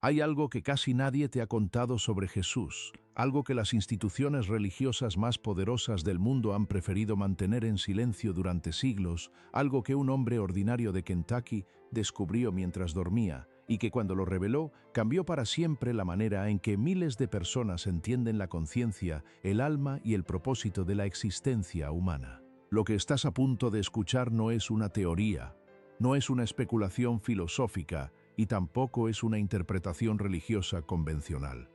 Hay algo que casi nadie te ha contado sobre Jesús, algo que las instituciones religiosas más poderosas del mundo han preferido mantener en silencio durante siglos, algo que un hombre ordinario de Kentucky descubrió mientras dormía y que cuando lo reveló cambió para siempre la manera en que miles de personas entienden la conciencia, el alma y el propósito de la existencia humana. Lo que estás a punto de escuchar no es una teoría, no es una especulación filosófica, y tampoco es una interpretación religiosa convencional.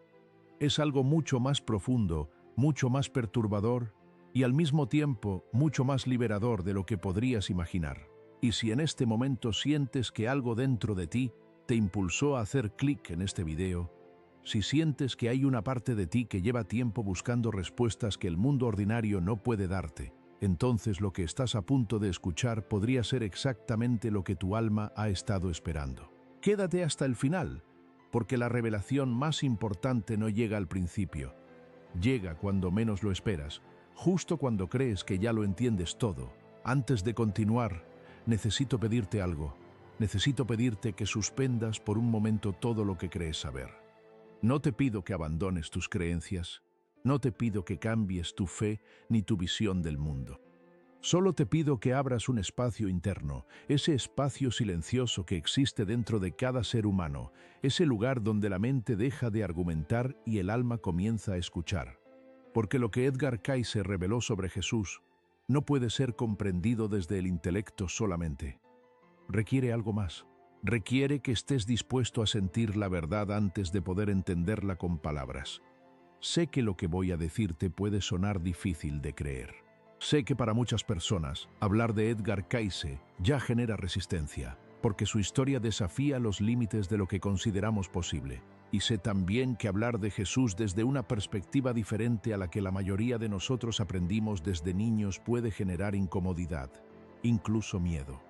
Es algo mucho más profundo, mucho más perturbador y al mismo tiempo mucho más liberador de lo que podrías imaginar. Y si en este momento sientes que algo dentro de ti te impulsó a hacer clic en este video, si sientes que hay una parte de ti que lleva tiempo buscando respuestas que el mundo ordinario no puede darte, entonces lo que estás a punto de escuchar podría ser exactamente lo que tu alma ha estado esperando. Quédate hasta el final, porque la revelación más importante no llega al principio. Llega cuando menos lo esperas, justo cuando crees que ya lo entiendes todo. Antes de continuar, necesito pedirte algo. Necesito pedirte que suspendas por un momento todo lo que crees saber. No te pido que abandones tus creencias. No te pido que cambies tu fe ni tu visión del mundo. Solo te pido que abras un espacio interno, ese espacio silencioso que existe dentro de cada ser humano, ese lugar donde la mente deja de argumentar y el alma comienza a escuchar. Porque lo que Edgar Cayce reveló sobre Jesús no puede ser comprendido desde el intelecto solamente. Requiere algo más. Requiere que estés dispuesto a sentir la verdad antes de poder entenderla con palabras. Sé que lo que voy a decirte puede sonar difícil de creer. Sé que para muchas personas, hablar de Edgar Cayce ya genera resistencia, porque su historia desafía los límites de lo que consideramos posible. Y sé también que hablar de Jesús desde una perspectiva diferente a la que la mayoría de nosotros aprendimos desde niños puede generar incomodidad, incluso miedo.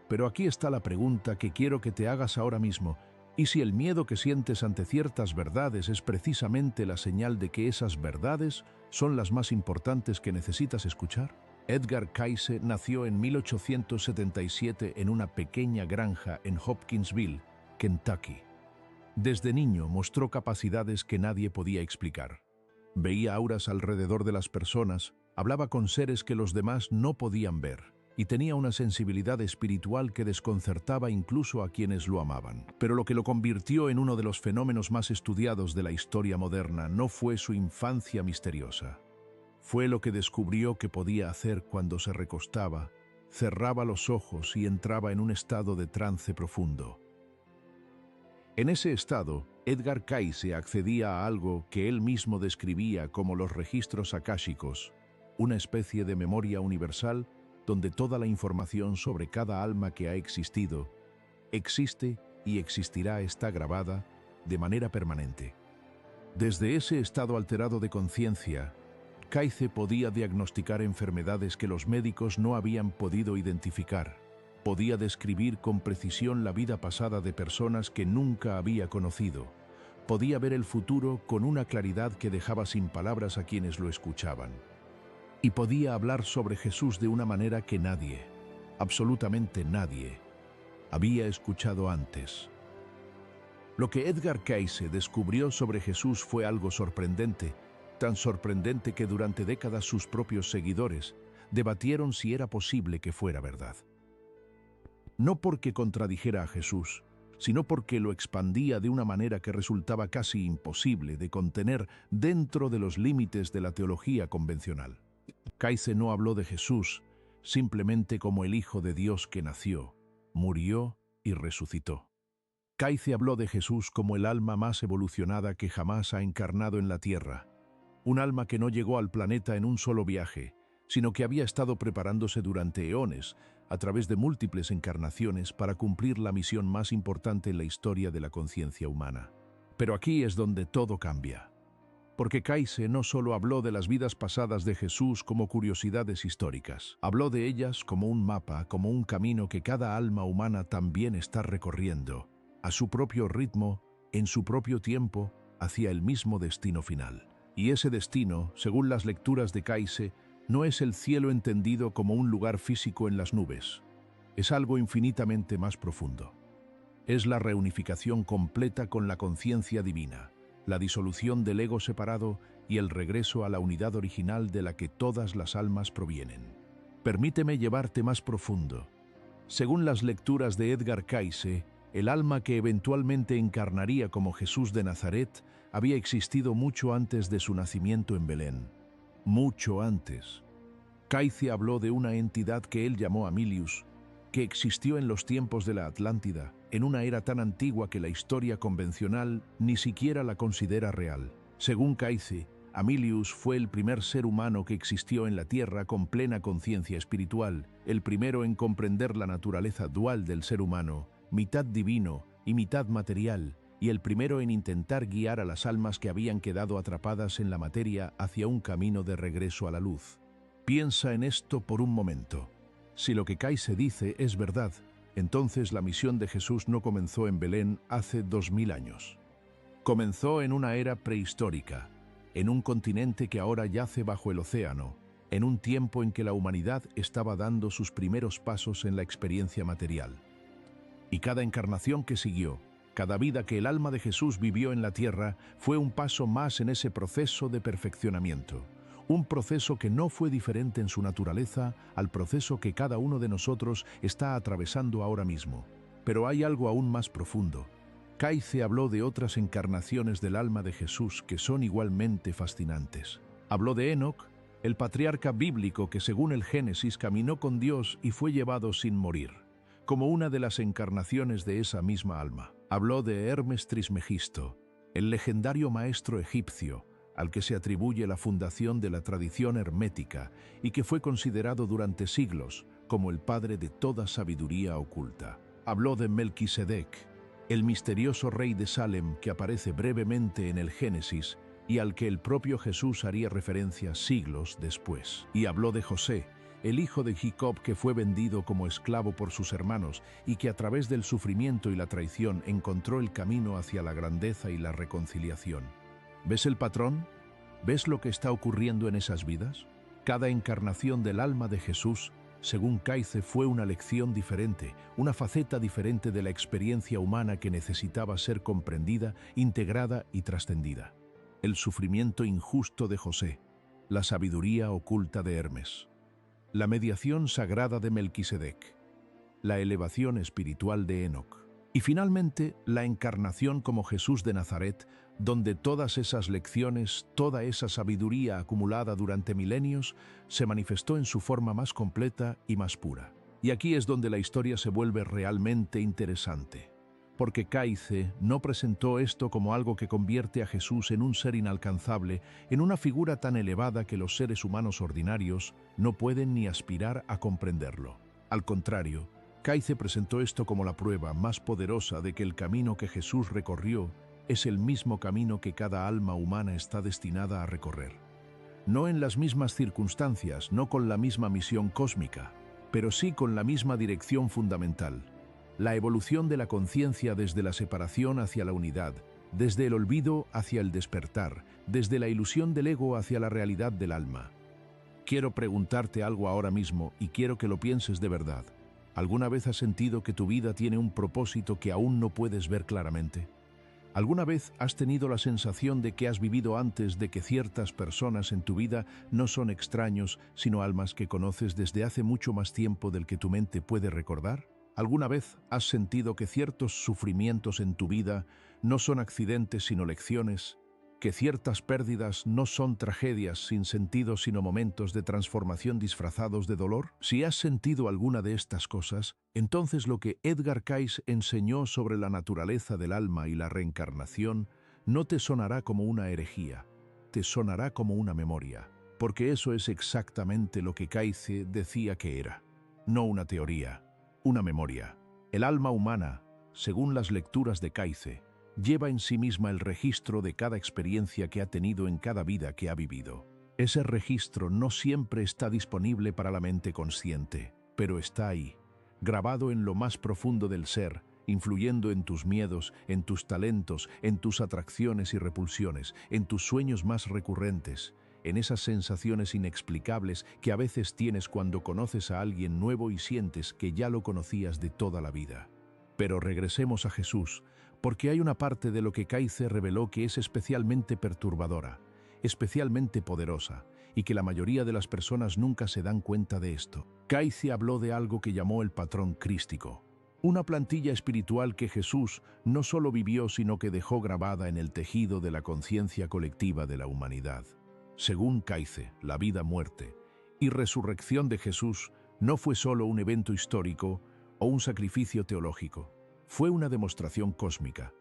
Pero aquí está la pregunta que quiero que te hagas ahora mismo. ¿Y si el miedo que sientes ante ciertas verdades es precisamente la señal de que esas verdades son las más importantes que necesitas escuchar? Edgar Cayce nació en 1877 en una pequeña granja en Hopkinsville, Kentucky. Desde niño mostró capacidades que nadie podía explicar. Veía auras alrededor de las personas, hablaba con seres que los demás no podían ver, y tenía una sensibilidad espiritual que desconcertaba incluso a quienes lo amaban. Pero lo que lo convirtió en uno de los fenómenos más estudiados de la historia moderna no fue su infancia misteriosa. Fue lo que descubrió que podía hacer cuando se recostaba, cerraba los ojos y entraba en un estado de trance profundo. En ese estado, Edgar Cayce accedía a algo que él mismo describía como los registros akáshicos, una especie de memoria universal donde toda la información sobre cada alma que ha existido, existe y existirá está grabada de manera permanente. Desde ese estado alterado de conciencia, Cayce podía diagnosticar enfermedades que los médicos no habían podido identificar. Podía describir con precisión la vida pasada de personas que nunca había conocido. Podía ver el futuro con una claridad que dejaba sin palabras a quienes lo escuchaban. Y podía hablar sobre Jesús de una manera que nadie, absolutamente nadie, había escuchado antes. Lo que Edgar Cayce descubrió sobre Jesús fue algo sorprendente, tan sorprendente que durante décadas sus propios seguidores debatieron si era posible que fuera verdad. No porque contradijera a Jesús, sino porque lo expandía de una manera que resultaba casi imposible de contener dentro de los límites de la teología convencional. Cayce no habló de Jesús simplemente como el Hijo de Dios que nació, murió y resucitó. Cayce habló de Jesús como el alma más evolucionada que jamás ha encarnado en la Tierra, un alma que no llegó al planeta en un solo viaje, sino que había estado preparándose durante eones, a través de múltiples encarnaciones para cumplir la misión más importante en la historia de la conciencia humana. Pero aquí es donde todo cambia. Porque Cayce no solo habló de las vidas pasadas de Jesús como curiosidades históricas, habló de ellas como un mapa, como un camino que cada alma humana también está recorriendo, a su propio ritmo, en su propio tiempo, hacia el mismo destino final. Y ese destino, según las lecturas de Cayce, no es el cielo entendido como un lugar físico en las nubes, es algo infinitamente más profundo. Es la reunificación completa con la conciencia divina, la disolución del ego separado y el regreso a la unidad original de la que todas las almas provienen. Permíteme llevarte más profundo. Según las lecturas de Edgar Cayce, el alma que eventualmente encarnaría como Jesús de Nazaret había existido mucho antes de su nacimiento en Belén. Mucho antes. Cayce habló de una entidad que él llamó Amilius, que existió en los tiempos de la Atlántida, en una era tan antigua que la historia convencional ni siquiera la considera real. Según Cayce, Amilius fue el primer ser humano que existió en la Tierra con plena conciencia espiritual, el primero en comprender la naturaleza dual del ser humano, mitad divino y mitad material, y el primero en intentar guiar a las almas que habían quedado atrapadas en la materia hacia un camino de regreso a la luz. Piensa en esto por un momento. Si lo que Cayce dice es verdad, entonces la misión de Jesús no comenzó en Belén hace 2000 años. Comenzó en una era prehistórica, en un continente que ahora yace bajo el océano, en un tiempo en que la humanidad estaba dando sus primeros pasos en la experiencia material. Y cada encarnación que siguió, cada vida que el alma de Jesús vivió en la tierra, fue un paso más en ese proceso de perfeccionamiento. Un proceso que no fue diferente en su naturaleza al proceso que cada uno de nosotros está atravesando ahora mismo. Pero hay algo aún más profundo. Cayce habló de otras encarnaciones del alma de Jesús que son igualmente fascinantes. Habló de Enoc, el patriarca bíblico que según el Génesis caminó con Dios y fue llevado sin morir, como una de las encarnaciones de esa misma alma. Habló de Hermes Trismegisto, el legendario maestro egipcio, al que se atribuye la fundación de la tradición hermética y que fue considerado durante siglos como el padre de toda sabiduría oculta. Habló de Melquisedec, el misterioso rey de Salem que aparece brevemente en el Génesis y al que el propio Jesús haría referencia siglos después. Y habló de José, el hijo de Jacob que fue vendido como esclavo por sus hermanos y que a través del sufrimiento y la traición encontró el camino hacia la grandeza y la reconciliación. ¿Ves el patrón? ¿Ves lo que está ocurriendo en esas vidas? Cada encarnación del alma de Jesús, según Cayce, fue una lección diferente, una faceta diferente de la experiencia humana que necesitaba ser comprendida, integrada y trascendida. El sufrimiento injusto de José, la sabiduría oculta de Hermes, la mediación sagrada de Melquisedec, la elevación espiritual de Enoc, y finalmente la encarnación como Jesús de Nazaret, donde todas esas lecciones, toda esa sabiduría acumulada durante milenios, se manifestó en su forma más completa y más pura. Y aquí es donde la historia se vuelve realmente interesante, porque Cayce no presentó esto como algo que convierte a Jesús en un ser inalcanzable, en una figura tan elevada que los seres humanos ordinarios no pueden ni aspirar a comprenderlo. Al contrario, Cayce presentó esto como la prueba más poderosa de que el camino que Jesús recorrió es el mismo camino que cada alma humana está destinada a recorrer. No en las mismas circunstancias, no con la misma misión cósmica, pero sí con la misma dirección fundamental: la evolución de la conciencia desde la separación hacia la unidad, desde el olvido hacia el despertar, desde la ilusión del ego hacia la realidad del alma. Quiero preguntarte algo ahora mismo y quiero que lo pienses de verdad. ¿Alguna vez has sentido que tu vida tiene un propósito que aún no puedes ver claramente? ¿Alguna vez has tenido la sensación de que has vivido antes, de que ciertas personas en tu vida no son extraños, sino almas que conoces desde hace mucho más tiempo del que tu mente puede recordar? ¿Alguna vez has sentido que ciertos sufrimientos en tu vida no son accidentes sino lecciones? ¿Que ciertas pérdidas no son tragedias sin sentido sino momentos de transformación disfrazados de dolor? Si has sentido alguna de estas cosas, entonces lo que Edgar Cayce enseñó sobre la naturaleza del alma y la reencarnación no te sonará como una herejía, te sonará como una memoria, porque eso es exactamente lo que Cayce decía que era. No una teoría, una memoria. El alma humana, según las lecturas de Cayce, lleva en sí misma el registro de cada experiencia que ha tenido en cada vida que ha vivido. Ese registro no siempre está disponible para la mente consciente, pero está ahí, grabado en lo más profundo del ser, influyendo en tus miedos, en tus talentos, en tus atracciones y repulsiones, en tus sueños más recurrentes, en esas sensaciones inexplicables que a veces tienes cuando conoces a alguien nuevo y sientes que ya lo conocías de toda la vida. Pero regresemos a Jesús, porque hay una parte de lo que Kaize reveló que es especialmente perturbadora, especialmente poderosa, y que la mayoría de las personas nunca se dan cuenta de esto. Kaize habló de algo que llamó el patrón crístico, una plantilla espiritual que Jesús no solo vivió, sino que dejó grabada en el tejido de la conciencia colectiva de la humanidad. Según Kaize, la vida, muerte y resurrección de Jesús no fue solo un evento histórico o un sacrificio teológico. Fue una demostración cósmica.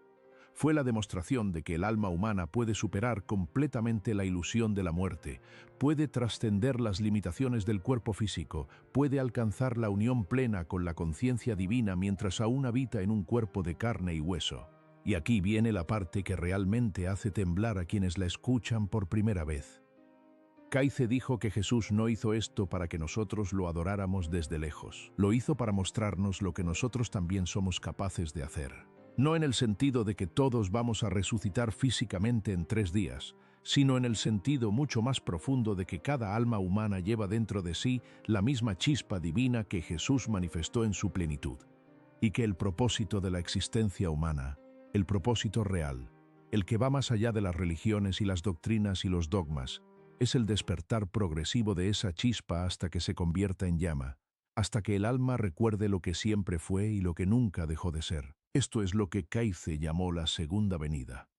Fue la demostración de que el alma humana puede superar completamente la ilusión de la muerte, puede trascender las limitaciones del cuerpo físico, puede alcanzar la unión plena con la conciencia divina mientras aún habita en un cuerpo de carne y hueso. Y aquí viene la parte que realmente hace temblar a quienes la escuchan por primera vez. Kaize dijo que Jesús no hizo esto para que nosotros lo adoráramos desde lejos. Lo hizo para mostrarnos lo que nosotros también somos capaces de hacer. No en el sentido de que todos vamos a resucitar físicamente en 3 días, sino en el sentido mucho más profundo de que cada alma humana lleva dentro de sí la misma chispa divina que Jesús manifestó en su plenitud. Y que el propósito de la existencia humana, el propósito real, el que va más allá de las religiones y las doctrinas y los dogmas, es el despertar progresivo de esa chispa hasta que se convierta en llama, hasta que el alma recuerde lo que siempre fue y lo que nunca dejó de ser. Esto es lo que Kaize llamó la segunda venida.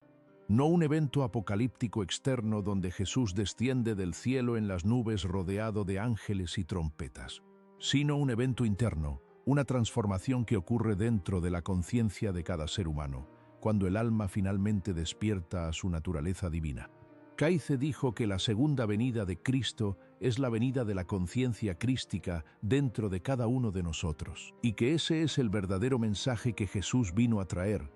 No un evento apocalíptico externo donde Jesús desciende del cielo en las nubes rodeado de ángeles y trompetas, sino un evento interno, una transformación que ocurre dentro de la conciencia de cada ser humano, cuando el alma finalmente despierta a su naturaleza divina. Kaize dijo que la segunda venida de Cristo es la venida de la conciencia crística dentro de cada uno de nosotros, y que ese es el verdadero mensaje que Jesús vino a traer,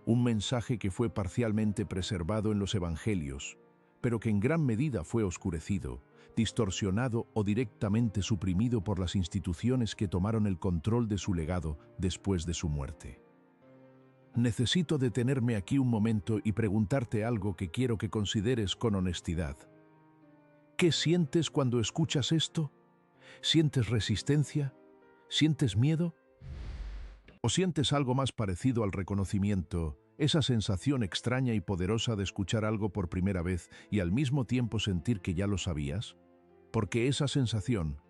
un mensaje que fue parcialmente preservado en los evangelios, pero que en gran medida fue oscurecido, distorsionado o directamente suprimido por las instituciones que tomaron el control de su legado después de su muerte. Necesito detenerme aquí un momento y preguntarte algo que quiero que consideres con honestidad. ¿Qué sientes cuando escuchas esto? ¿Sientes resistencia? ¿Sientes miedo? ¿O sientes algo más parecido al reconocimiento, esa sensación extraña y poderosa de escuchar algo por primera vez y al mismo tiempo sentir que ya lo sabías? Porque esa sensación,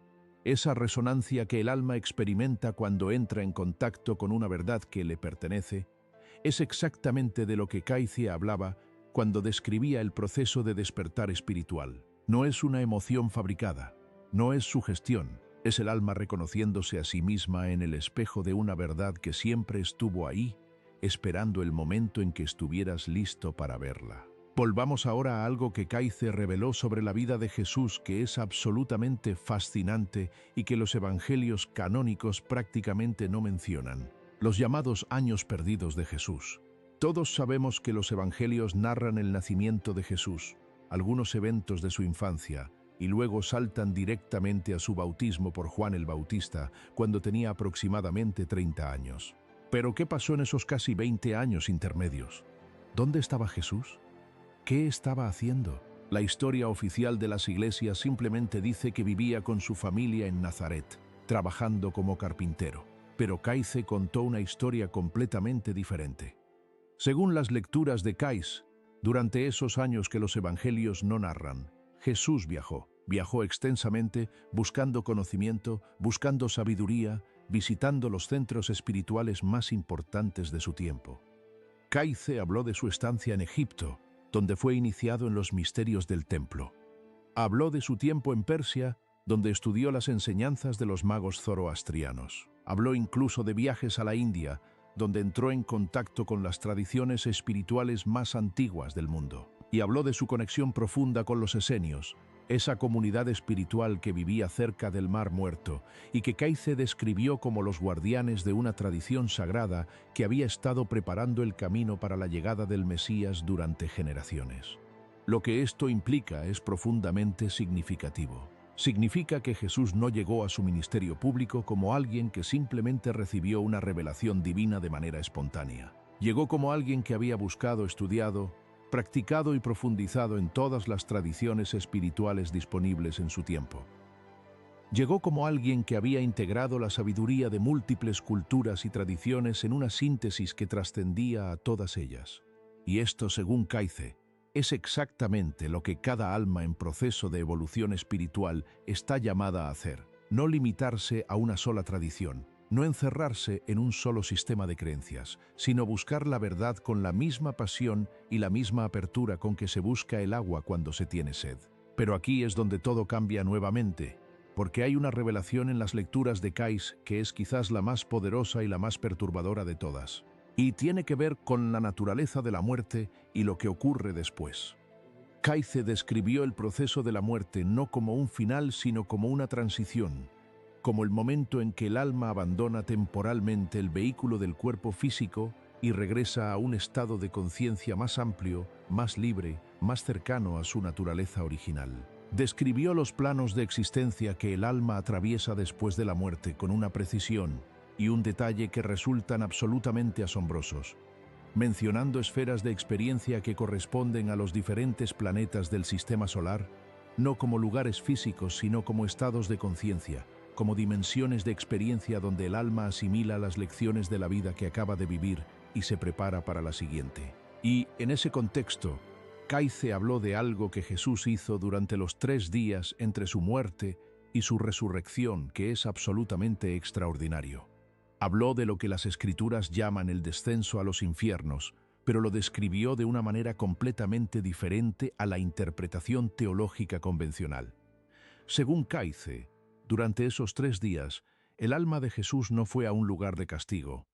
esa resonancia que el alma experimenta cuando entra en contacto con una verdad que le pertenece, es exactamente de lo que Kaize hablaba cuando describía el proceso de despertar espiritual. No es una emoción fabricada, no es sugestión, es el alma reconociéndose a sí misma en el espejo de una verdad que siempre estuvo ahí, esperando el momento en que estuvieras listo para verla. Volvamos ahora a algo que Kaize reveló sobre la vida de Jesús que es absolutamente fascinante y que los evangelios canónicos prácticamente no mencionan. Los llamados años perdidos de Jesús. Todos sabemos que los evangelios narran el nacimiento de Jesús, algunos eventos de su infancia, y luego saltan directamente a su bautismo por Juan el Bautista, cuando tenía aproximadamente 30 años. Pero ¿qué pasó en esos casi 20 años intermedios? ¿Dónde estaba Jesús? ¿Qué estaba haciendo? La historia oficial de las iglesias simplemente dice que vivía con su familia en Nazaret, trabajando como carpintero. Pero Kaize contó una historia completamente diferente. Según las lecturas de Kaize, durante esos años que los evangelios no narran, Jesús viajó extensamente, buscando conocimiento, buscando sabiduría, visitando los centros espirituales más importantes de su tiempo. Kaize habló de su estancia en Egipto, donde fue iniciado en los misterios del templo. Habló de su tiempo en Persia, donde estudió las enseñanzas de los magos zoroastrianos. Habló incluso de viajes a la India, donde entró en contacto con las tradiciones espirituales más antiguas del mundo. Y habló de su conexión profunda con los esenios, esa comunidad espiritual que vivía cerca del Mar Muerto y que Kaize describió como los guardianes de una tradición sagrada que había estado preparando el camino para la llegada del Mesías durante generaciones. Lo que esto implica es profundamente significativo. Significa que Jesús no llegó a su ministerio público como alguien que simplemente recibió una revelación divina de manera espontánea. Llegó como alguien que había buscado, estudiado, practicado y profundizado en todas las tradiciones espirituales disponibles en su tiempo. Llegó como alguien que había integrado la sabiduría de múltiples culturas y tradiciones en una síntesis que trascendía a todas ellas. Y esto, según Kaize, es exactamente lo que cada alma en proceso de evolución espiritual está llamada a hacer. No limitarse a una sola tradición, no encerrarse en un solo sistema de creencias, sino buscar la verdad con la misma pasión y la misma apertura con que se busca el agua cuando se tiene sed. Pero aquí es donde todo cambia nuevamente, porque hay una revelación en las lecturas de Kaize que es quizás la más poderosa y la más perturbadora de todas, y tiene que ver con la naturaleza de la muerte y lo que ocurre después. Kaize describió el proceso de la muerte no como un final, sino como una transición, como el momento en que el alma abandona temporalmente el vehículo del cuerpo físico y regresa a un estado de conciencia más amplio, más libre, más cercano a su naturaleza original. Describió los planos de existencia que el alma atraviesa después de la muerte con una precisión y un detalle que resultan absolutamente asombrosos, mencionando esferas de experiencia que corresponden a los diferentes planetas del sistema solar, no como lugares físicos, sino como estados de conciencia, como dimensiones de experiencia donde el alma asimila las lecciones de la vida que acaba de vivir y se prepara para la siguiente. Y, en ese contexto, Kaize habló de algo que Jesús hizo durante los 3 días entre su muerte y su resurrección, que es absolutamente extraordinario. Habló de lo que las Escrituras llaman el descenso a los infiernos, pero lo describió de una manera completamente diferente a la interpretación teológica convencional. Según Kaize, durante esos 3 días, el alma de Jesús no fue a un lugar de castigo.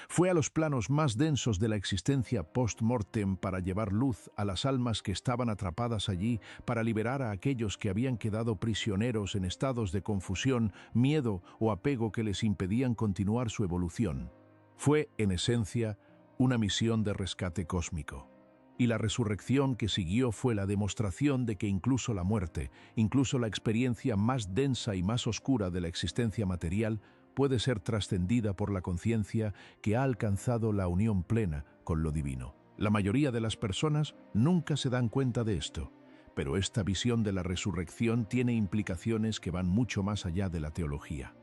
Fue a los planos más densos de la existencia post-mortem para llevar luz a las almas que estaban atrapadas allí, para liberar a aquellos que habían quedado prisioneros en estados de confusión, miedo o apego que les impedían continuar su evolución. Fue, en esencia, una misión de rescate cósmico. Y la resurrección que siguió fue la demostración de que incluso la muerte, incluso la experiencia más densa y más oscura de la existencia material, puede ser trascendida por la conciencia que ha alcanzado la unión plena con lo divino. La mayoría de las personas nunca se dan cuenta de esto, pero esta visión de la resurrección tiene implicaciones que van mucho más allá de la teología.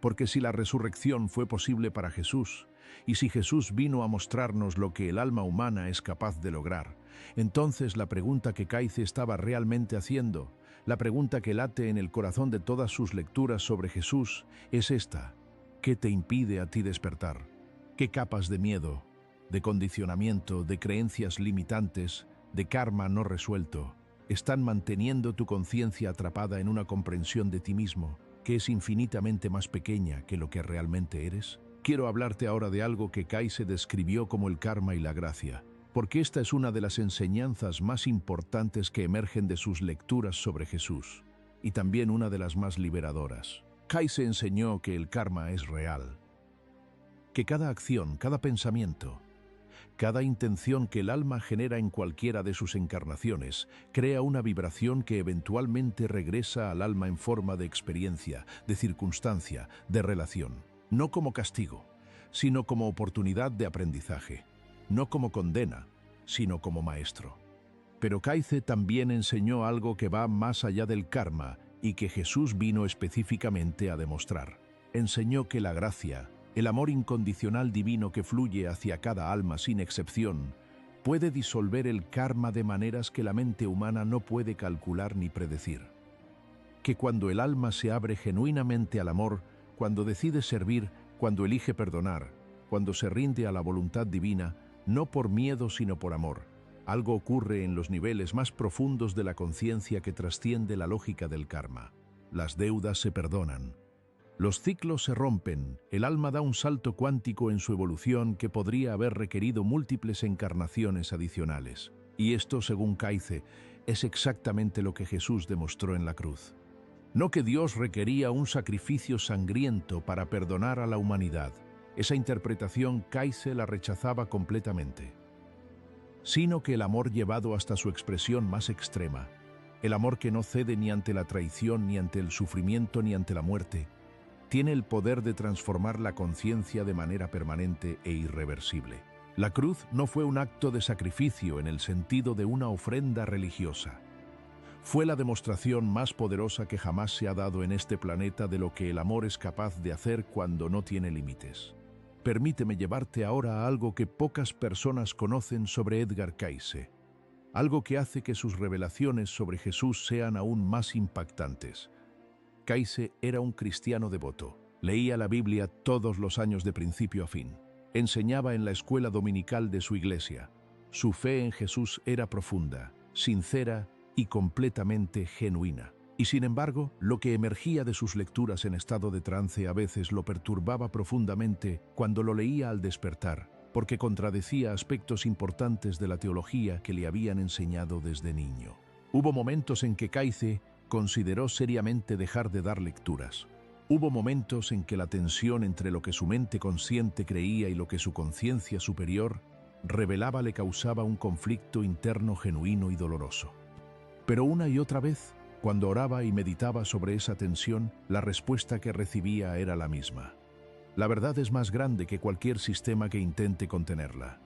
Porque si la resurrección fue posible para Jesús, y si Jesús vino a mostrarnos lo que el alma humana es capaz de lograr, entonces la pregunta que Kaize estaba realmente haciendo, la pregunta que late en el corazón de todas sus lecturas sobre Jesús, es esta: ¿qué te impide a ti despertar? ¿Qué capas de miedo, de condicionamiento, de creencias limitantes, de karma no resuelto, están manteniendo tu conciencia atrapada en una comprensión de ti mismo, que es infinitamente más pequeña que lo que realmente eres? Quiero hablarte ahora de algo que Kaize describió como el karma y la gracia, porque esta es una de las enseñanzas más importantes que emergen de sus lecturas sobre Jesús, y también una de las más liberadoras. Kaize enseñó que el karma es real, que cada acción, cada pensamiento, cada intención que el alma genera en cualquiera de sus encarnaciones crea una vibración que eventualmente regresa al alma en forma de experiencia, de circunstancia, de relación. No como castigo, sino como oportunidad de aprendizaje. No como condena, sino como maestro. Pero Kaize también enseñó algo que va más allá del karma y que Jesús vino específicamente a demostrar. Enseñó que la gracia, el amor incondicional divino que fluye hacia cada alma sin excepción, puede disolver el karma de maneras que la mente humana no puede calcular ni predecir. Que cuando el alma se abre genuinamente al amor, cuando decide servir, cuando elige perdonar, cuando se rinde a la voluntad divina, no por miedo sino por amor, algo ocurre en los niveles más profundos de la conciencia que trasciende la lógica del karma. Las deudas se perdonan. Los ciclos se rompen, el alma da un salto cuántico en su evolución que podría haber requerido múltiples encarnaciones adicionales. Y esto, según Kaize, es exactamente lo que Jesús demostró en la cruz. No que Dios requería un sacrificio sangriento para perdonar a la humanidad. Esa interpretación Kaize la rechazaba completamente. Sino que el amor llevado hasta su expresión más extrema, el amor que no cede ni ante la traición, ni ante el sufrimiento, ni ante la muerte, tiene el poder de transformar la conciencia de manera permanente e irreversible. La cruz no fue un acto de sacrificio en el sentido de una ofrenda religiosa. Fue la demostración más poderosa que jamás se ha dado en este planeta de lo que el amor es capaz de hacer cuando no tiene límites. Permíteme llevarte ahora a algo que pocas personas conocen sobre Edgar Cayce, algo que hace que sus revelaciones sobre Jesús sean aún más impactantes. Cayce era un cristiano devoto. Leía la Biblia todos los años de principio a fin. Enseñaba en la escuela dominical de su iglesia. Su fe en Jesús era profunda, sincera y completamente genuina. Y sin embargo, lo que emergía de sus lecturas en estado de trance a veces lo perturbaba profundamente cuando lo leía al despertar, porque contradecía aspectos importantes de la teología que le habían enseñado desde niño. Hubo momentos en que Cayce consideró seriamente dejar de dar lecturas. Hubo momentos en que la tensión entre lo que su mente consciente creía y lo que su conciencia superior revelaba le causaba un conflicto interno genuino y doloroso. Pero una y otra vez, cuando oraba y meditaba sobre esa tensión, la respuesta que recibía era la misma. La verdad es más grande que cualquier sistema que intente contenerla.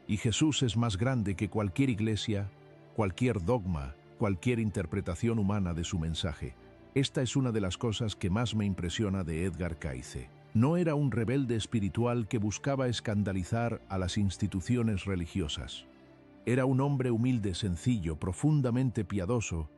Y Jesús es más grande que cualquier iglesia, cualquier dogma, cualquier interpretación humana de su mensaje. Esta es una de las cosas que más me impresiona de Edgar Cayce. No era un rebelde espiritual que buscaba escandalizar a las instituciones religiosas. Era un hombre humilde, sencillo, profundamente piadoso,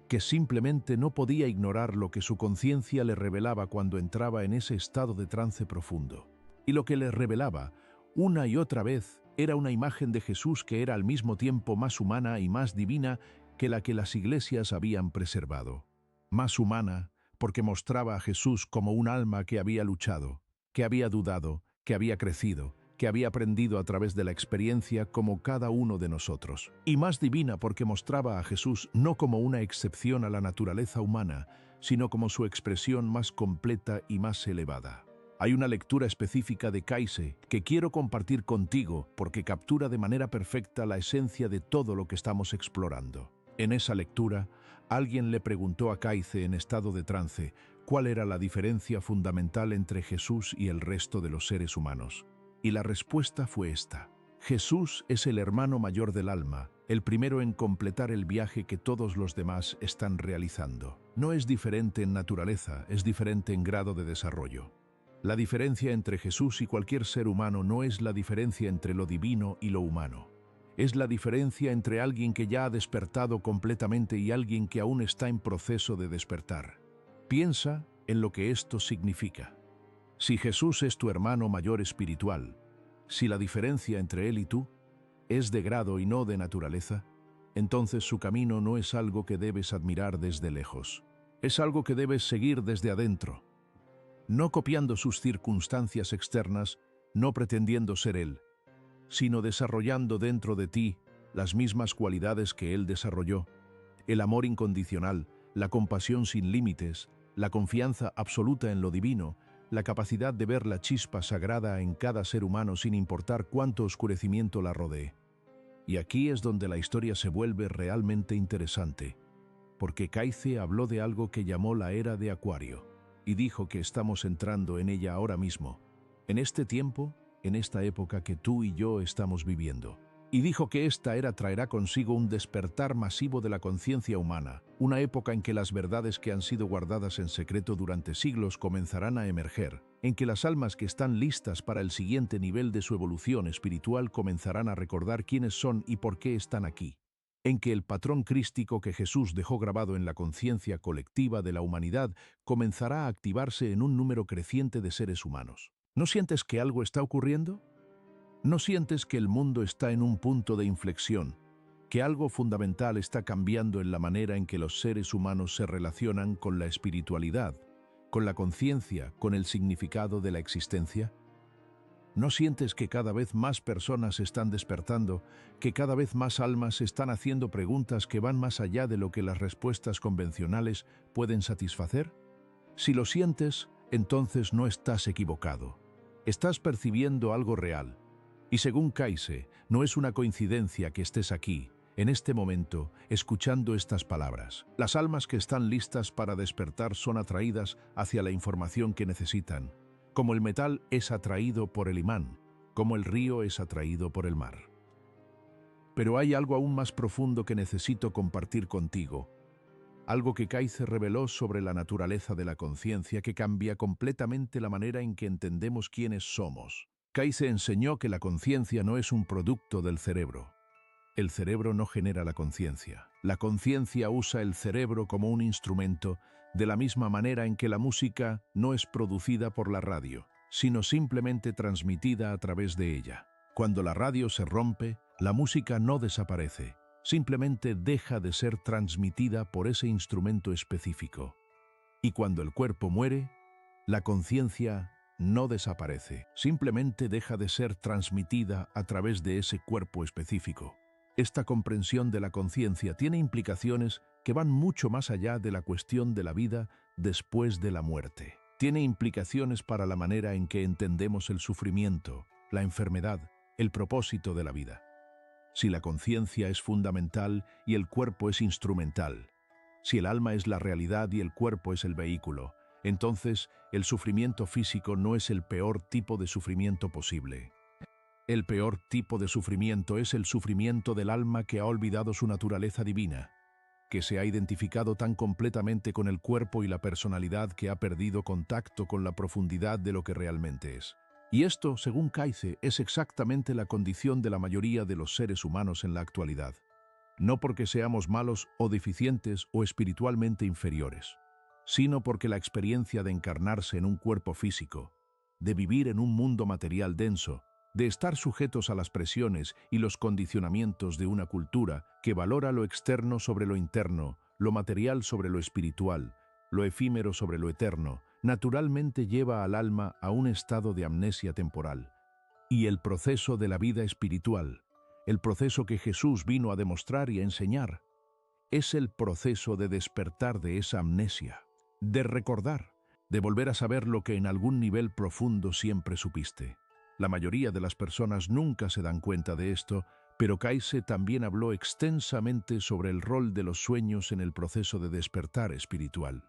que simplemente no podía ignorar lo que su conciencia le revelaba cuando entraba en ese estado de trance profundo. Y lo que le revelaba, una y otra vez, era una imagen de Jesús que era al mismo tiempo más humana y más divina que la que las iglesias habían preservado. Más humana, porque mostraba a Jesús como un alma que había luchado, que había dudado, que había crecido, que había aprendido a través de la experiencia como cada uno de nosotros. Y más divina porque mostraba a Jesús no como una excepción a la naturaleza humana, sino como su expresión más completa y más elevada. Hay una lectura específica de Cayce que quiero compartir contigo porque captura de manera perfecta la esencia de todo lo que estamos explorando. En esa lectura, alguien le preguntó a Cayce en estado de trance cuál era la diferencia fundamental entre Jesús y el resto de los seres humanos. Y la respuesta fue esta: Jesús es el hermano mayor del alma, el primero en completar el viaje que todos los demás están realizando. No es diferente en naturaleza, es diferente en grado de desarrollo. La diferencia entre Jesús y cualquier ser humano no es la diferencia entre lo divino y lo humano. Es la diferencia entre alguien que ya ha despertado completamente y alguien que aún está en proceso de despertar. Piensa en lo que esto significa. Si Jesús es tu hermano mayor espiritual, si la diferencia entre él y tú es de grado y no de naturaleza, entonces su camino no es algo que debes admirar desde lejos. Es algo que debes seguir desde adentro, no copiando sus circunstancias externas, no pretendiendo ser él, sino desarrollando dentro de ti las mismas cualidades que él desarrolló: el amor incondicional, la compasión sin límites, la confianza absoluta en lo divino, la capacidad de ver la chispa sagrada en cada ser humano sin importar cuánto oscurecimiento la rodee. Y aquí es donde la historia se vuelve realmente interesante, porque Cayce habló de algo que llamó la era de Acuario, y dijo que estamos entrando en ella ahora mismo, en este tiempo, en esta época que tú y yo estamos viviendo. Y dijo que esta era traerá consigo un despertar masivo de la conciencia humana, una época en que las verdades que han sido guardadas en secreto durante siglos comenzarán a emerger, en que las almas que están listas para el siguiente nivel de su evolución espiritual comenzarán a recordar quiénes son y por qué están aquí, en que el patrón crístico que Jesús dejó grabado en la conciencia colectiva de la humanidad comenzará a activarse en un número creciente de seres humanos. ¿No sientes que algo está ocurriendo? ¿No sientes que el mundo está en un punto de inflexión, que algo fundamental está cambiando en la manera en que los seres humanos se relacionan con la espiritualidad, con la conciencia, con el significado de la existencia? ¿No sientes que cada vez más personas están despertando, que cada vez más almas están haciendo preguntas que van más allá de lo que las respuestas convencionales pueden satisfacer? Si lo sientes, entonces no estás equivocado. Estás percibiendo algo real. Y según Cayce, no es una coincidencia que estés aquí, en este momento, escuchando estas palabras. Las almas que están listas para despertar son atraídas hacia la información que necesitan, como el metal es atraído por el imán, como el río es atraído por el mar. Pero hay algo aún más profundo que necesito compartir contigo, algo que Kaiser reveló sobre la naturaleza de la conciencia que cambia completamente la manera en que entendemos quiénes somos. Kaiser enseñó que la conciencia no es un producto del cerebro. El cerebro no genera la conciencia. La conciencia usa el cerebro como un instrumento, de la misma manera en que la música no es producida por la radio, sino simplemente transmitida a través de ella. Cuando la radio se rompe, la música no desaparece, simplemente deja de ser transmitida por ese instrumento específico. Y cuando el cuerpo muere, la conciencia no desaparece, simplemente deja de ser transmitida a través de ese cuerpo específico. Esta comprensión de la conciencia tiene implicaciones que van mucho más allá de la cuestión de la vida después de la muerte. Tiene implicaciones para la manera en que entendemos el sufrimiento, la enfermedad, el propósito de la vida. Si la conciencia es fundamental y el cuerpo es instrumental, si el alma es la realidad y el cuerpo es el vehículo, entonces el sufrimiento físico no es el peor tipo de sufrimiento posible. El peor tipo de sufrimiento es el sufrimiento del alma que ha olvidado su naturaleza divina, que se ha identificado tan completamente con el cuerpo y la personalidad que ha perdido contacto con la profundidad de lo que realmente es. Y esto, según Kaiser, es exactamente la condición de la mayoría de los seres humanos en la actualidad. No porque seamos malos o deficientes o espiritualmente inferiores, sino porque la experiencia de encarnarse en un cuerpo físico, de vivir en un mundo material denso, de estar sujetos a las presiones y los condicionamientos de una cultura que valora lo externo sobre lo interno, lo material sobre lo espiritual, lo efímero sobre lo eterno, naturalmente lleva al alma a un estado de amnesia temporal. Y el proceso de la vida espiritual, el proceso que Jesús vino a demostrar y a enseñar, es el proceso de despertar de esa amnesia, de recordar, de volver a saber lo que en algún nivel profundo siempre supiste. La mayoría de las personas nunca se dan cuenta de esto, pero Kaiser también habló extensamente sobre el rol de los sueños en el proceso de despertar espiritual.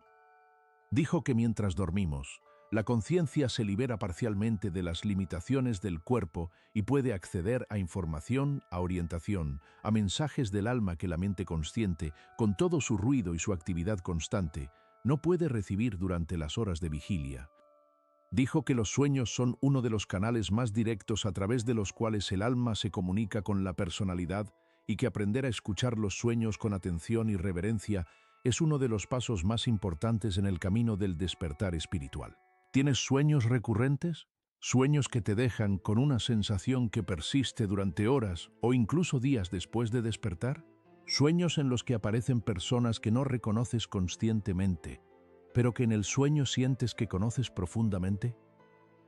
Dijo que mientras dormimos, la conciencia se libera parcialmente de las limitaciones del cuerpo y puede acceder a información, a orientación, a mensajes del alma que la mente consciente, con todo su ruido y su actividad constante, no puede recibir durante las horas de vigilia. Dijo que los sueños son uno de los canales más directos a través de los cuales el alma se comunica con la personalidad y que aprender a escuchar los sueños con atención y reverencia es uno de los pasos más importantes en el camino del despertar espiritual. ¿Tienes sueños recurrentes? ¿Sueños que te dejan con una sensación que persiste durante horas o incluso días después de despertar? ¿Sueños en los que aparecen personas que no reconoces conscientemente, pero que en el sueño sientes que conoces profundamente?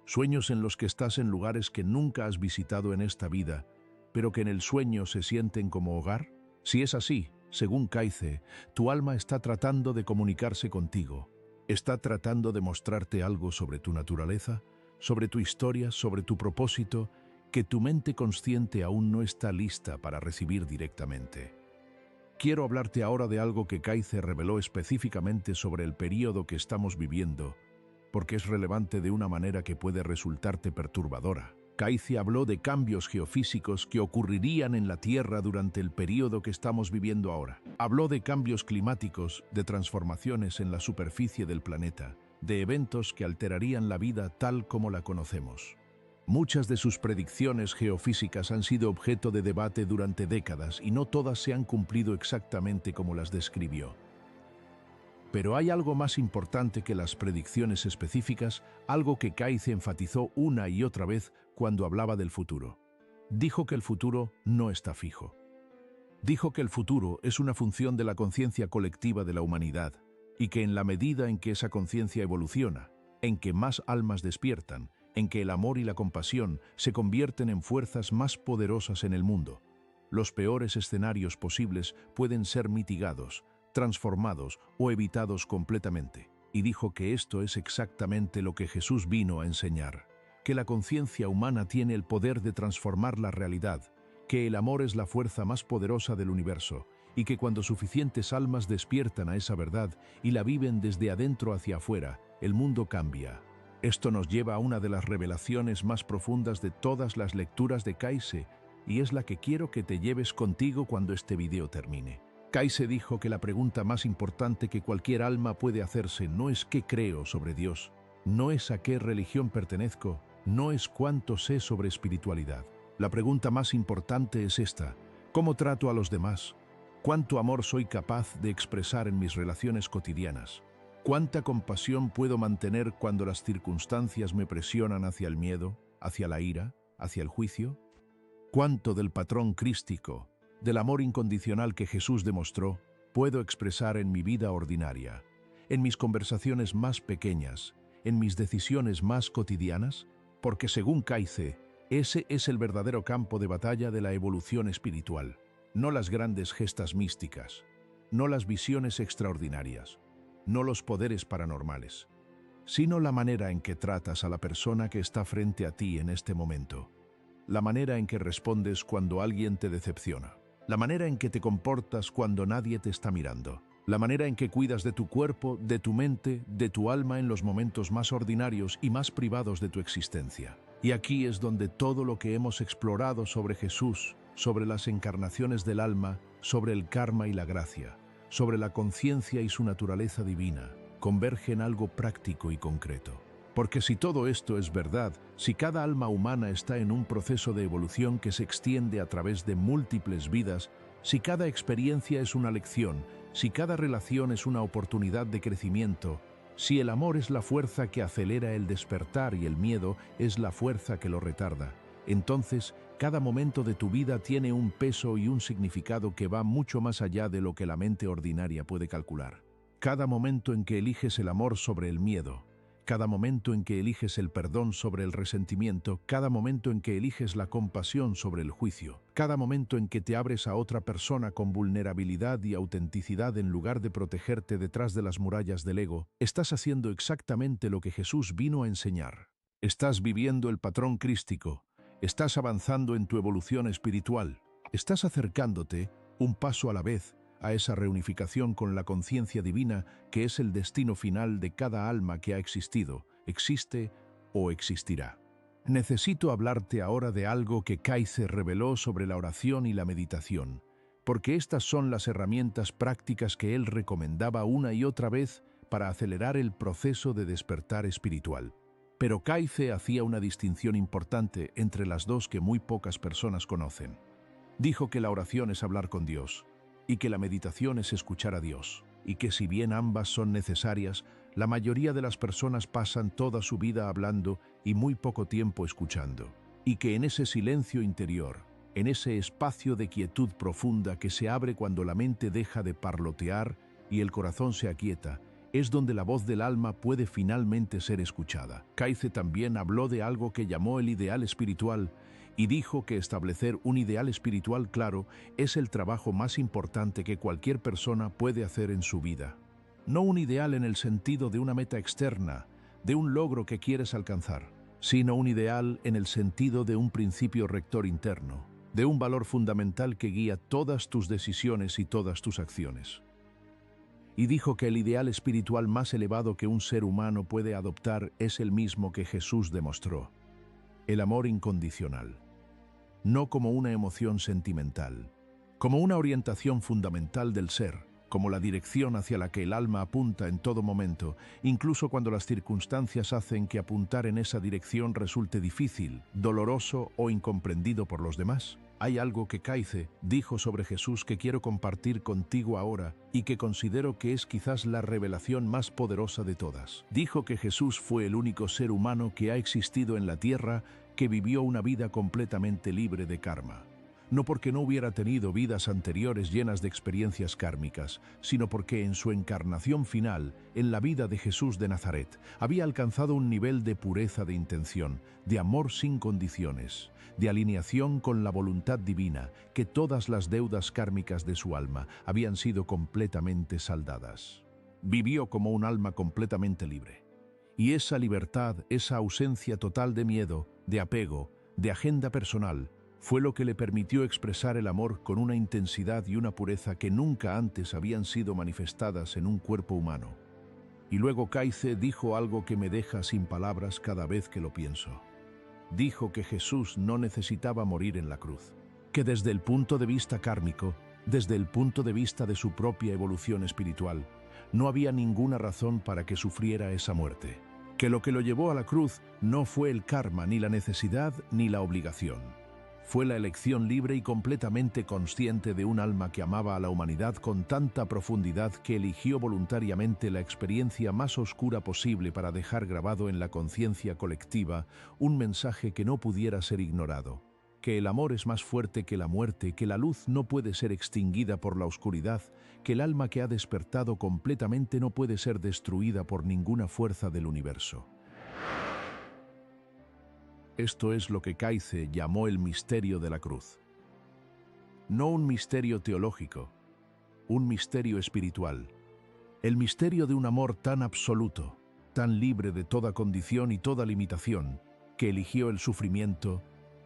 ¿Sueños en los que estás en lugares que nunca has visitado en esta vida, pero que en el sueño se sienten como hogar? Si es así, según Kaiser, tu alma está tratando de comunicarse contigo. Está tratando de mostrarte algo sobre tu naturaleza, sobre tu historia, sobre tu propósito, que tu mente consciente aún no está lista para recibir directamente. Quiero hablarte ahora de algo que Kaiser reveló específicamente sobre el período que estamos viviendo, porque es relevante de una manera que puede resultarte perturbadora. Kaiser habló de cambios geofísicos que ocurrirían en la Tierra durante el período que estamos viviendo ahora. Habló de cambios climáticos, de transformaciones en la superficie del planeta, de eventos que alterarían la vida tal como la conocemos. Muchas de sus predicciones geofísicas han sido objeto de debate durante décadas y no todas se han cumplido exactamente como las describió. Pero hay algo más importante que las predicciones específicas, algo que Kaiser enfatizó una y otra vez cuando hablaba del futuro. Dijo que el futuro no está fijo. Dijo que el futuro es una función de la conciencia colectiva de la humanidad y que en la medida en que esa conciencia evoluciona, en que más almas despiertan, en que el amor y la compasión se convierten en fuerzas más poderosas en el mundo, los peores escenarios posibles pueden ser mitigados, transformados o evitados completamente. Y dijo que esto es exactamente lo que Jesús vino a enseñar, que la conciencia humana tiene el poder de transformar la realidad, que el amor es la fuerza más poderosa del universo y que cuando suficientes almas despiertan a esa verdad y la viven desde adentro hacia afuera, el mundo cambia. Esto nos lleva a una de las revelaciones más profundas de todas las lecturas de Kaiser y es la que quiero que te lleves contigo cuando este video termine. Kaiser dijo que la pregunta más importante que cualquier alma puede hacerse no es qué creo sobre Dios, no es a qué religión pertenezco, no es cuánto sé sobre espiritualidad. La pregunta más importante es esta: ¿cómo trato a los demás? ¿Cuánto amor soy capaz de expresar en mis relaciones cotidianas? ¿Cuánta compasión puedo mantener cuando las circunstancias me presionan hacia el miedo, hacia la ira, hacia el juicio? ¿Cuánto del patrón crístico, del amor incondicional que Jesús demostró, puedo expresar en mi vida ordinaria, en mis conversaciones más pequeñas, en mis decisiones más cotidianas? Porque según Kaize, ese es el verdadero campo de batalla de la evolución espiritual, no las grandes gestas místicas, no las visiones extraordinarias, no los poderes paranormales, sino la manera en que tratas a la persona que está frente a ti en este momento, la manera en que respondes cuando alguien te decepciona, la manera en que te comportas cuando nadie te está mirando, la manera en que cuidas de tu cuerpo, de tu mente, de tu alma en los momentos más ordinarios y más privados de tu existencia. Y aquí es donde todo lo que hemos explorado sobre Jesús, sobre las encarnaciones del alma, sobre el karma y la gracia, sobre la conciencia y su naturaleza divina, converge en algo práctico y concreto. Porque si todo esto es verdad, si cada alma humana está en un proceso de evolución que se extiende a través de múltiples vidas, si cada experiencia es una lección, si cada relación es una oportunidad de crecimiento, si el amor es la fuerza que acelera el despertar y el miedo es la fuerza que lo retarda, entonces cada momento de tu vida tiene un peso y un significado que va mucho más allá de lo que la mente ordinaria puede calcular. Cada momento en que eliges el amor sobre el miedo, cada momento en que eliges el perdón sobre el resentimiento, cada momento en que eliges la compasión sobre el juicio, cada momento en que te abres a otra persona con vulnerabilidad y autenticidad en lugar de protegerte detrás de las murallas del ego, estás haciendo exactamente lo que Jesús vino a enseñar. Estás viviendo el patrón crístico, estás avanzando en tu evolución espiritual, estás acercándote, un paso a la vez, a esa reunificación con la conciencia divina que es el destino final de cada alma que ha existido, existe o existirá. Necesito hablarte ahora de algo que Kaize reveló sobre la oración y la meditación, porque estas son las herramientas prácticas que él recomendaba una y otra vez para acelerar el proceso de despertar espiritual. Pero Kaize hacía una distinción importante entre las dos que muy pocas personas conocen. Dijo que la oración es hablar con Dios, y que la meditación es escuchar a Dios, y que si bien ambas son necesarias, la mayoría de las personas pasan toda su vida hablando y muy poco tiempo escuchando, y que en ese silencio interior, en ese espacio de quietud profunda que se abre cuando la mente deja de parlotear y el corazón se aquieta, es donde la voz del alma puede finalmente ser escuchada. Kaize también habló de algo que llamó el ideal espiritual, y dijo que establecer un ideal espiritual claro es el trabajo más importante que cualquier persona puede hacer en su vida. No un ideal en el sentido de una meta externa, de un logro que quieres alcanzar, sino un ideal en el sentido de un principio rector interno, de un valor fundamental que guía todas tus decisiones y todas tus acciones. Y dijo que el ideal espiritual más elevado que un ser humano puede adoptar es el mismo que Jesús demostró: el amor incondicional. No como una emoción sentimental, como una orientación fundamental del ser, como la dirección hacia la que el alma apunta en todo momento, incluso cuando las circunstancias hacen que apuntar en esa dirección resulte difícil, doloroso o incomprendido por los demás. Hay algo que Kaize dijo sobre Jesús que quiero compartir contigo ahora y que considero que es quizás la revelación más poderosa de todas. Dijo que Jesús fue el único ser humano que ha existido en la tierra que vivió una vida completamente libre de karma. No porque no hubiera tenido vidas anteriores llenas de experiencias kármicas, sino porque en su encarnación final, en la vida de Jesús de Nazaret, había alcanzado un nivel de pureza de intención, de amor sin condiciones, de alineación con la voluntad divina, que todas las deudas kármicas de su alma habían sido completamente saldadas. Vivió como un alma completamente libre. Y esa libertad, esa ausencia total de miedo, de apego, de agenda personal, fue lo que le permitió expresar el amor con una intensidad y una pureza que nunca antes habían sido manifestadas en un cuerpo humano. Y luego Kaize dijo algo que me deja sin palabras cada vez que lo pienso. Dijo que Jesús no necesitaba morir en la cruz, que desde el punto de vista kármico, Desde el punto de vista de su propia evolución espiritual, no había ninguna razón para que sufriera esa muerte. Que lo llevó a la cruz no fue el karma, ni la necesidad, ni la obligación. Fue la elección libre y completamente consciente de un alma que amaba a la humanidad con tanta profundidad que eligió voluntariamente la experiencia más oscura posible para dejar grabado en la conciencia colectiva un mensaje que no pudiera ser ignorado: que el amor es más fuerte que la muerte, que la luz no puede ser extinguida por la oscuridad, que el alma que ha despertado completamente no puede ser destruida por ninguna fuerza del universo. Esto es lo que Kaize llamó el misterio de la cruz. No un misterio teológico, un misterio espiritual. El misterio de un amor tan absoluto, tan libre de toda condición y toda limitación, que eligió el sufrimiento,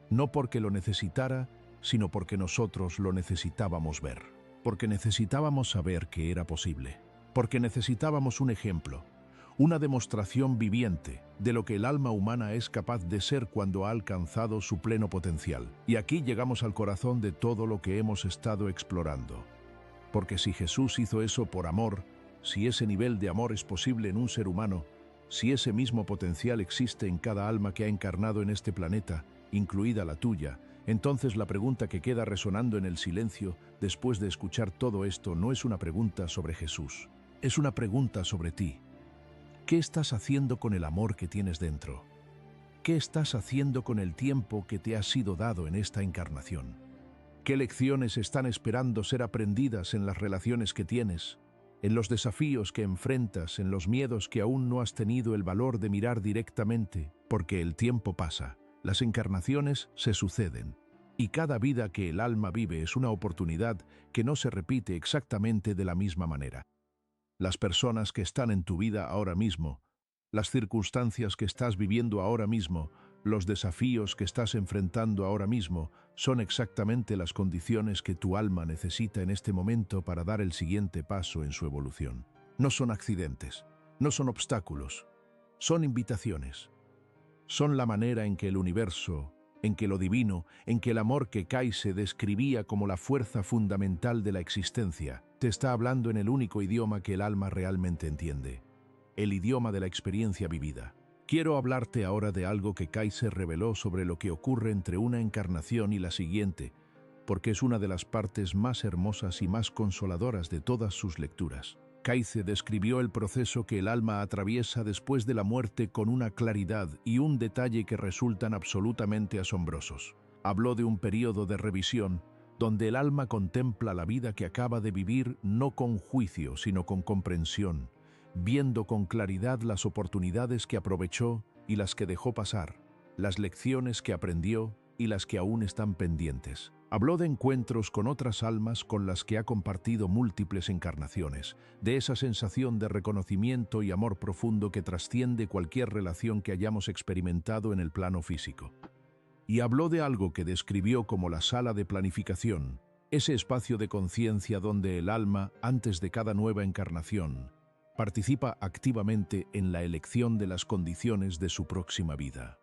no porque lo necesitara, sino porque nosotros lo necesitábamos ver. Porque necesitábamos saber que era posible. Porque necesitábamos un ejemplo, una demostración viviente de lo que el alma humana es capaz de ser cuando ha alcanzado su pleno potencial. Y aquí llegamos al corazón de todo lo que hemos estado explorando. Porque si Jesús hizo eso por amor, si ese nivel de amor es posible en un ser humano, si ese mismo potencial existe en cada alma que ha encarnado en este planeta, incluida la tuya, entonces la pregunta que queda resonando en el silencio después de escuchar todo esto no es una pregunta sobre Jesús, es una pregunta sobre ti. ¿Qué estás haciendo con el amor que tienes dentro? ¿Qué estás haciendo con el tiempo que te ha sido dado en esta encarnación? ¿Qué lecciones están esperando ser aprendidas en las relaciones que tienes, en los desafíos que enfrentas, en los miedos que aún no has tenido el valor de mirar directamente? Porque el tiempo pasa, las encarnaciones se suceden, y cada vida que el alma vive es una oportunidad que no se repite exactamente de la misma manera. Las personas que están en tu vida ahora mismo, las circunstancias que estás viviendo ahora mismo, los desafíos que estás enfrentando ahora mismo, son exactamente las condiciones que tu alma necesita en este momento para dar el siguiente paso en su evolución. No son accidentes, no son obstáculos, son invitaciones. Son la manera en que el universo, en que lo divino, en que el amor que Kaize describía como la fuerza fundamental de la existencia, te está hablando en el único idioma que el alma realmente entiende, el idioma de la experiencia vivida. Quiero hablarte ahora de algo que Kaize reveló sobre lo que ocurre entre una encarnación y la siguiente, porque es una de las partes más hermosas y más consoladoras de todas sus lecturas. Kaize describió el proceso que el alma atraviesa después de la muerte con una claridad y un detalle que resultan absolutamente asombrosos. Habló de un periodo de revisión donde el alma contempla la vida que acaba de vivir no con juicio, sino con comprensión, viendo con claridad las oportunidades que aprovechó y las que dejó pasar, las lecciones que aprendió y las que aún están pendientes. Habló de encuentros con otras almas con las que ha compartido múltiples encarnaciones, de esa sensación de reconocimiento y amor profundo que trasciende cualquier relación que hayamos experimentado en el plano físico. Y habló de algo que describió como la sala de planificación, ese espacio de conciencia donde el alma, antes de cada nueva encarnación, participa activamente en la elección de las condiciones de su próxima vida.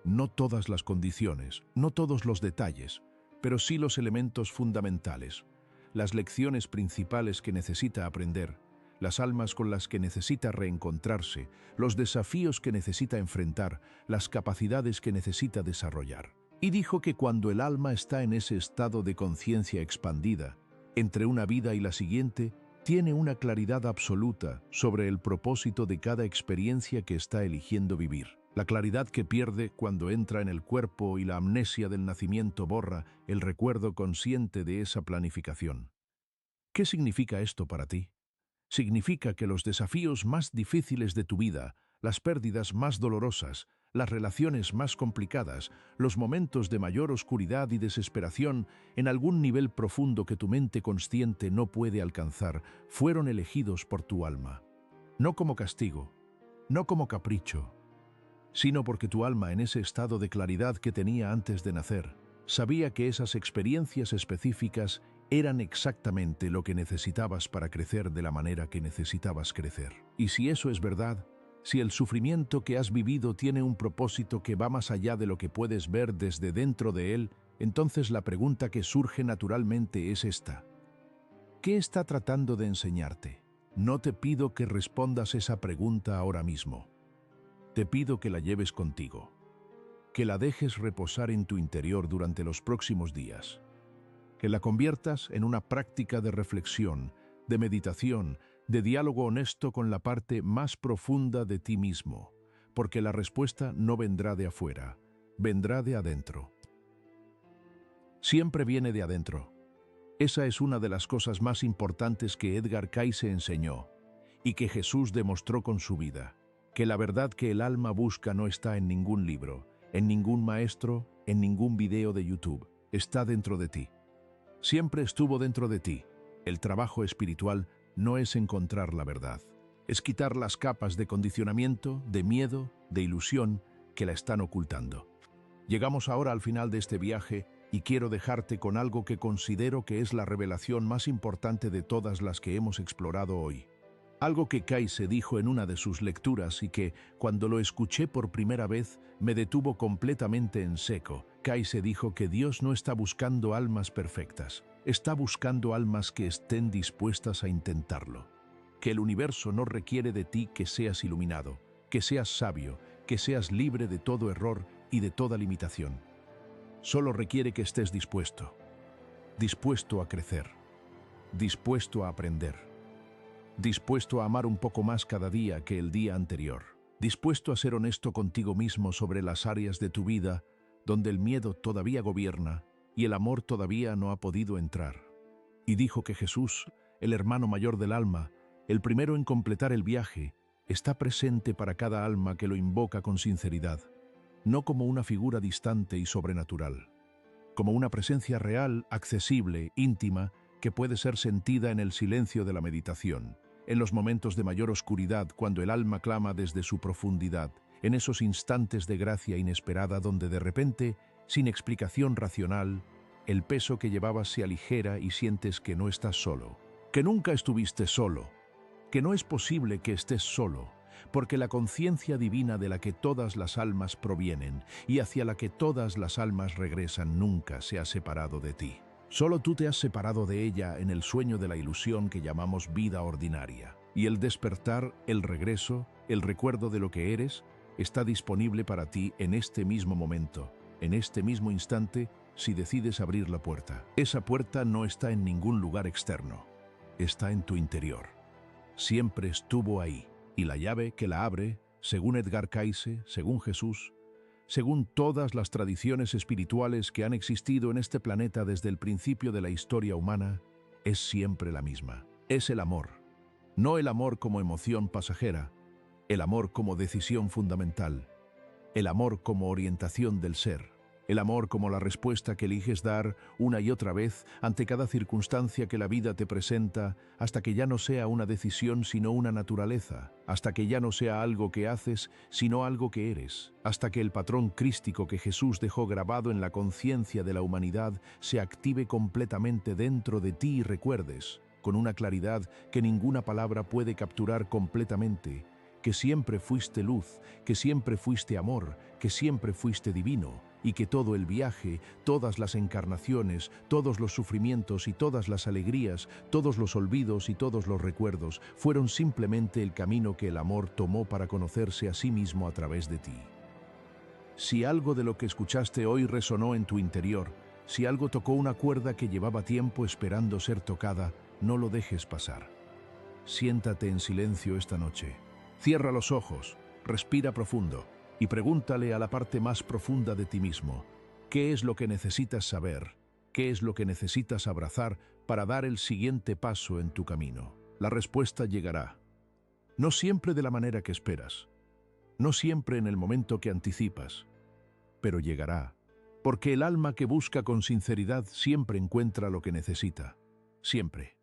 No todas las condiciones, no todos los detalles, pero sí los elementos fundamentales, las lecciones principales que necesita aprender, las almas con las que necesita reencontrarse, los desafíos que necesita enfrentar, las capacidades que necesita desarrollar. Y dijo que cuando el alma está en ese estado de conciencia expandida, entre una vida y la siguiente, tiene una claridad absoluta sobre el propósito de cada experiencia que está eligiendo vivir. La claridad que pierde cuando entra en el cuerpo y la amnesia del nacimiento borra el recuerdo consciente de esa planificación. ¿Qué significa esto para ti? Significa que los desafíos más difíciles de tu vida, las pérdidas más dolorosas, las relaciones más complicadas, los momentos de mayor oscuridad y desesperación en algún nivel profundo que tu mente consciente no puede alcanzar, fueron elegidos por tu alma. No como castigo, no como capricho, sino porque tu alma, en ese estado de claridad que tenía antes de nacer, sabía que esas experiencias específicas eran exactamente lo que necesitabas para crecer de la manera que necesitabas crecer. Y si eso es verdad, si el sufrimiento que has vivido tiene un propósito que va más allá de lo que puedes ver desde dentro de él, entonces la pregunta que surge naturalmente es esta: ¿Qué está tratando de enseñarte? No te pido que respondas esa pregunta ahora mismo. Te pido que la lleves contigo, que la dejes reposar en tu interior durante los próximos días, que la conviertas en una práctica de reflexión, de meditación, de diálogo honesto con la parte más profunda de ti mismo, porque la respuesta no vendrá de afuera, vendrá de adentro. Siempre viene de adentro. Esa es una de las cosas más importantes que Edgar Cayce enseñó y que Jesús demostró con su vida, que la verdad que el alma busca no está en ningún libro, en ningún maestro, en ningún video de YouTube, está dentro de ti. Siempre estuvo dentro de ti. El trabajo espiritual no es encontrar la verdad, es quitar las capas de condicionamiento, de miedo, de ilusión que la están ocultando. Llegamos ahora al final de este viaje y quiero dejarte con algo que considero que es la revelación más importante de todas las que hemos explorado hoy. Algo que Cayce dijo en una de sus lecturas y que, cuando lo escuché por primera vez, me detuvo completamente en seco. Cayce dijo que Dios no está buscando almas perfectas, está buscando almas que estén dispuestas a intentarlo. Que el universo no requiere de ti que seas iluminado, que seas sabio, que seas libre de todo error y de toda limitación. Solo requiere que estés dispuesto a crecer, dispuesto a aprender, dispuesto a amar un poco más cada día que el día anterior, dispuesto a ser honesto contigo mismo sobre las áreas de tu vida donde el miedo todavía gobierna y el amor todavía no ha podido entrar. Y dijo que Jesús, el hermano mayor del alma, el primero en completar el viaje, está presente para cada alma que lo invoca con sinceridad, no como una figura distante y sobrenatural, como una presencia real, accesible, íntima, que puede ser sentida en el silencio de la meditación, en los momentos de mayor oscuridad cuando el alma clama desde su profundidad, en esos instantes de gracia inesperada donde de repente, sin explicación racional, el peso que llevabas se aligera y sientes que no estás solo, que nunca estuviste solo, que no es posible que estés solo, porque la conciencia divina de la que todas las almas provienen y hacia la que todas las almas regresan nunca se ha separado de ti. Solo tú te has separado de ella en el sueño de la ilusión que llamamos vida ordinaria. Y el despertar, el regreso, el recuerdo de lo que eres, está disponible para ti en este mismo momento, en este mismo instante, si decides abrir la puerta. Esa puerta no está en ningún lugar externo, está en tu interior. Siempre estuvo ahí. Y la llave que la abre, según Edgar Cayce, según Jesús, según todas las tradiciones espirituales que han existido en este planeta desde el principio de la historia humana, es siempre la misma. Es el amor. No el amor como emoción pasajera, el amor como decisión fundamental, el amor como orientación del ser, el amor como la respuesta que eliges dar una y otra vez ante cada circunstancia que la vida te presenta, hasta que ya no sea una decisión sino una naturaleza, hasta que ya no sea algo que haces sino algo que eres, hasta que el patrón crístico que Jesús dejó grabado en la conciencia de la humanidad se active completamente dentro de ti y recuerdes, con una claridad que ninguna palabra puede capturar completamente, que siempre fuiste luz, que siempre fuiste amor, que siempre fuiste divino, y que todo el viaje, todas las encarnaciones, todos los sufrimientos y todas las alegrías, todos los olvidos y todos los recuerdos fueron simplemente el camino que el amor tomó para conocerse a sí mismo a través de ti. Si algo de lo que escuchaste hoy resonó en tu interior, si algo tocó una cuerda que llevaba tiempo esperando ser tocada, no lo dejes pasar. Siéntate en silencio esta noche. Cierra los ojos, respira profundo y pregúntale a la parte más profunda de ti mismo, ¿qué es lo que necesitas saber? ¿Qué es lo que necesitas abrazar para dar el siguiente paso en tu camino? La respuesta llegará. No siempre de la manera que esperas, no siempre en el momento que anticipas, pero llegará, porque el alma que busca con sinceridad siempre encuentra lo que necesita, siempre.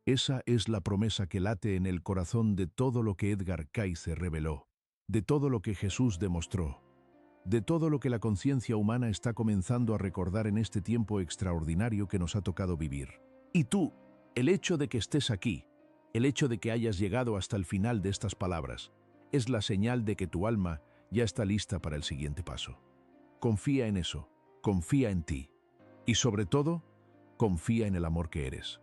Esa es la promesa que late en el corazón de todo lo que Edgar Cayce reveló, de todo lo que Jesús demostró, de todo lo que la conciencia humana está comenzando a recordar en este tiempo extraordinario que nos ha tocado vivir. Y tú, el hecho de que estés aquí, el hecho de que hayas llegado hasta el final de estas palabras, es la señal de que tu alma ya está lista para el siguiente paso. Confía en eso, confía en ti y sobre todo, confía en el amor que eres.